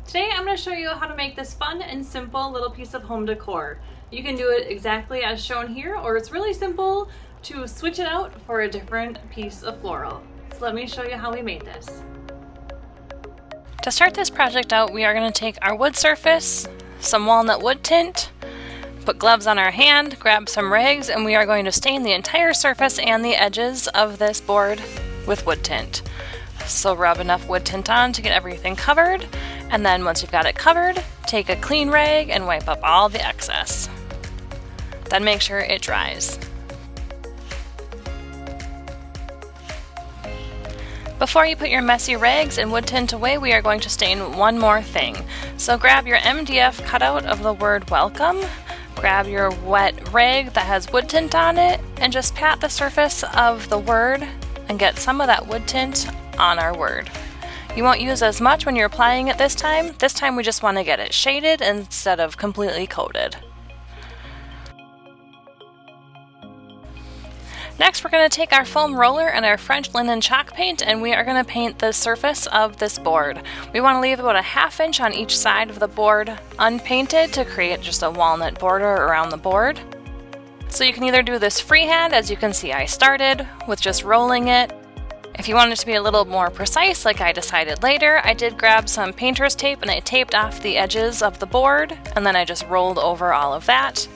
Today I'm going to show you how to make this fun and simple little piece of home decor. You can do it exactly as shown here, or it's really simple to switch it out for a different piece of floral. So let me show you how we made this. To start this project out, we are going to take our wood surface, some walnut wood tint, put gloves on our hand, grab some rags, and we are going to stain the entire surface and the edges of this board with wood tint. So rub enough wood tint on to get everything covered, and then once you've got it covered, take a clean rag and wipe up all the excess. Then make sure it dries. Before you put your messy rags and wood tint away, we are going to stain one more thing. So grab your MDF cutout of the word welcome, grab your wet rag that has wood tint on it, and just pat the surface of the word and get some of that wood tint on our word. You won't use as much when you're applying it this time. This time we just want to get it shaded instead of completely coated. Next, we're going to take our foam roller and our French linen chalk paint, and we are going to paint the surface of this board. We want to leave about a ½ inch on each side of the board unpainted to create just a walnut border around the board. So you can either do this freehand, as you can see I started, with just rolling it. If you want it to be a little more precise, like I decided later, I did grab some painter's tape and I taped off the edges of the board, and then I just rolled over all of that.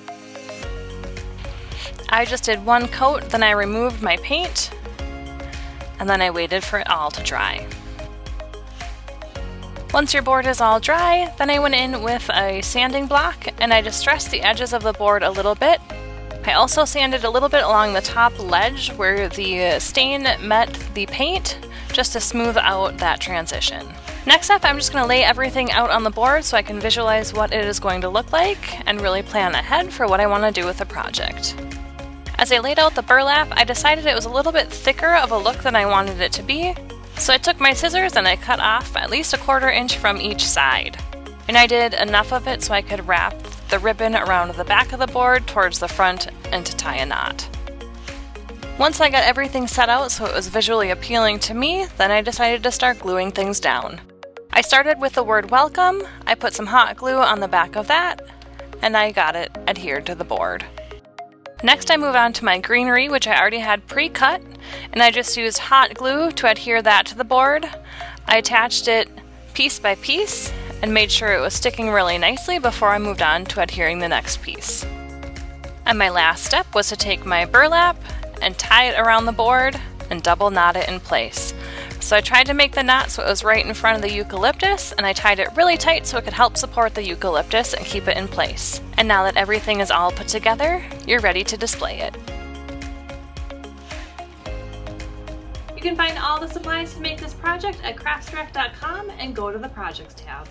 I just did one coat, then I removed my paint, and then I waited for it all to dry. Once your board is all dry, then I went in with a sanding block and I distressed the edges of the board a little bit. I also sanded a little bit along the top ledge where the stain met the paint, just to smooth out that transition. Next up, I'm just going to lay everything out on the board so I can visualize what it is going to look like and really plan ahead for what I want to do with the project. As I laid out the burlap, I decided it was a little bit thicker of a look than I wanted it to be, so I took my scissors and I cut off at least a ¼ inch from each side. And I did enough of it so I could wrap the ribbon around the back of the board towards the front and to tie a knot. Once I got everything set out so it was visually appealing to me, then I decided to start gluing things down. I started with the word welcome, I put some hot glue on the back of that, and I got it adhered to the board. Next I move on to my greenery, which I already had pre-cut, and I just used hot glue to adhere that to the board. I attached it piece by piece and made sure it was sticking really nicely before I moved on to adhering the next piece. And my last step was to take my burlap and tie it around the board and double knot it in place. So I tried to make the knot so it was right in front of the eucalyptus, and I tied it really tight so it could help support the eucalyptus and keep it in place. And now that everything is all put together, you're ready to display it. You can find all the supplies to make this project at craftsdirect.com and go to the Projects tab.